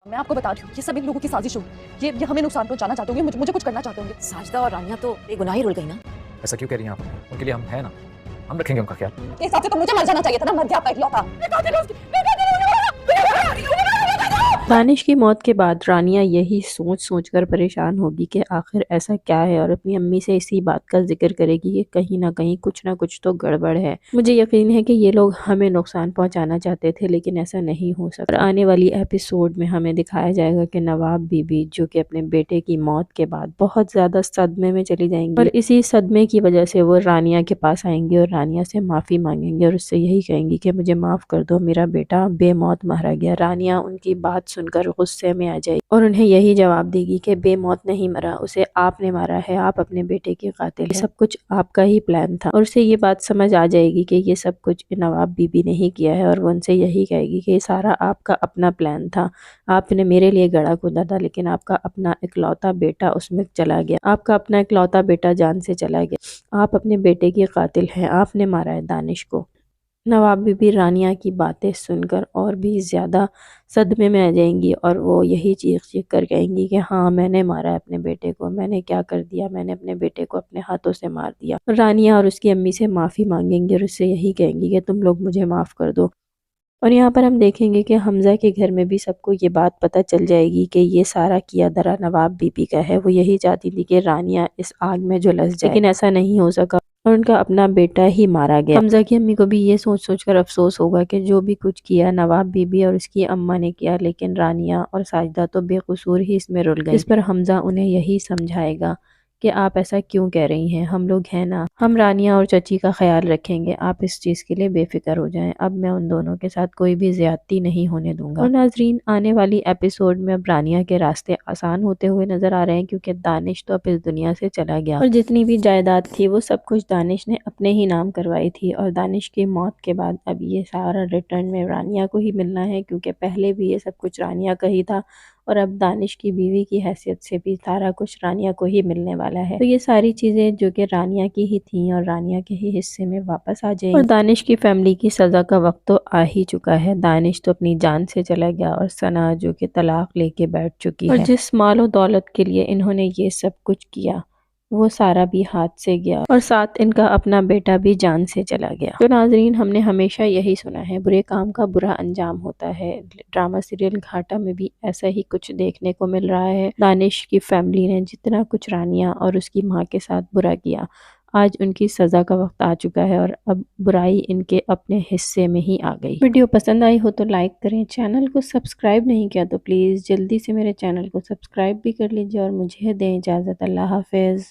मैं आपको बता रही हूँ, ये सब इन लोगों की साजिश होगी। ये हमें नुकसान पहुंचाना चाहते होंगे, मुझे कुछ करना चाहते होंगे। साजिदा और रानिया तो बेगुनाह ही रुल गई ना। ऐसा क्यों कह रही हैं आप? उनके लिए हम हैं ना, हम रखेंगे उनका ख्याल। के हिसाब से तो मुझे मर जाना चाहिए था ना, मर गया आपका इकलौता। दानिश की मौत के बाद रानिया यही सोच सोच कर परेशान होगी कि आखिर ऐसा क्या है, और अपनी अम्मी से इसी बात का जिक्र करेगी कि कहीं ना कुछ तो गड़बड़ है। मुझे यकीन है कि ये लोग हमें नुकसान पहुंचाना चाहते थे, लेकिन ऐसा नहीं हो सकता। और आने वाली एपिसोड में हमें दिखाया जाएगा कि नवाब बीबी जो कि अपने बेटे की मौत के बाद बहुत ज्यादा सदमे में चली जाएंगी, और इसी सदमे की वजह से वो रानिया के पास आएंगी और रानिया से माफी मांगेंगे और उससे यही कहेंगी कि मुझे माफ कर दो, मेरा बेटा बेमौत मारा गया। रानिया उनकी बात सुनकर गुस्से में आ जाएगी और उन्हें यही जवाब देगी कि बेमौत नहीं मरा, उसे आपने मारा है, आप अपने बेटे की कातिल है, सब कुछ आपका ही प्लान था। और उसे ये बात समझ आ जाएगी कि ये सब कुछ नवाब बीबी ने ही किया है, और वो उनसे यही कहेगी कि ये सारा आपका अपना प्लान था, आपने मेरे लिए गड़ा कूदा था, लेकिन आपका अपना इकलौता बेटा उसमें चला गया, आपका अपना इकलौता बेटा जान से चला गया, आप अपने बेटे की कातिल हैं, आपने मारा है दानिश को। नवाब बीबी रानिया की बातें सुनकर और भी ज़्यादा सदमे में आ जाएंगी, और वो यही चीख कर कहेंगी कि हाँ, मैंने मारा है अपने बेटे को, मैंने क्या कर दिया, मैंने अपने बेटे को अपने हाथों से मार दिया। रानिया और उसकी अम्मी से माफ़ी मांगेंगी और उससे यही कहेंगी कि तुम लोग मुझे माफ़ कर दो। और यहाँ पर हम देखेंगे कि हमज़ा के घर में भी सबको ये बात पता चल जाएगी कि ये सारा किया धरा नवाब बीबी का है। वो यही चाहती थी कि रानिया इस आग में झुलस जाए, लेकिन ऐसा नहीं हो सका और उनका अपना बेटा ही मारा गया। हमज़ा की अम्मी को भी ये सोच सोच कर अफसोस होगा कि जो भी कुछ किया नवाब बीबी और उसकी अम्मा ने किया, लेकिन रानिया और साजिदा तो बेकसूर ही इसमें रुल गई। इस पर हमज़ा उन्हें यही समझाएगा कि आप ऐसा क्यों कह रही हैं, हम लोग हैं ना, हम रानिया और चची का ख्याल रखेंगे, आप इस चीज़ के लिए बेफिक्र हो जाएं, अब मैं उन दोनों के साथ कोई भी ज्यादती नहीं होने दूंगा। और नाजरीन, आने वाली एपिसोड में अब रानिया के रास्ते आसान होते हुए नजर आ रहे हैं, क्योंकि दानिश तो अब इस दुनिया से चला गया और जितनी भी जायदाद थी वो सब कुछ दानिश ने अपने ही नाम करवाई थी। और दानिश की मौत के बाद अब ये सारा रिटर्न में रानिया को ही मिलना है, क्योंकि पहले भी ये सब कुछ रानिया का ही था, और अब दानिश की बीवी की हैसियत से भी सारा कुछ रानिया को ही मिलने वाला है। तो ये सारी चीज़ें जो कि रानिया की ही थी और रानिया के ही हिस्से में वापस आ जाएंगी। और दानिश की फैमिली की सज़ा का वक्त तो आ ही चुका है। दानिश तो अपनी जान से चला गया और सना जो कि तलाक लेके बैठ चुकी है, और जिस माल और दौलत के लिए इन्होंने ये सब कुछ किया वो सारा भी हाथ से गया, और साथ इनका अपना बेटा भी जान से चला गया। तो नाजरीन, हमने हमेशा यही सुना है, बुरे काम का बुरा अंजाम होता है। ड्रामा सीरियल घाटा में भी ऐसा ही कुछ देखने को मिल रहा है। दानिश की फैमिली ने जितना कुछ रानिया और उसकी माँ के साथ बुरा किया, आज उनकी सज़ा का वक्त आ चुका है, और अब बुराई इनके अपने हिस्से में ही आ गई। वीडियो पसंद आई हो तो लाइक करें, चैनल को सब्सक्राइब नहीं किया तो प्लीज़ जल्दी से मेरे चैनल को सब्सक्राइब भी कर लीजिए, और मुझे दें इजाज़त। अल्लाह हाफिज़।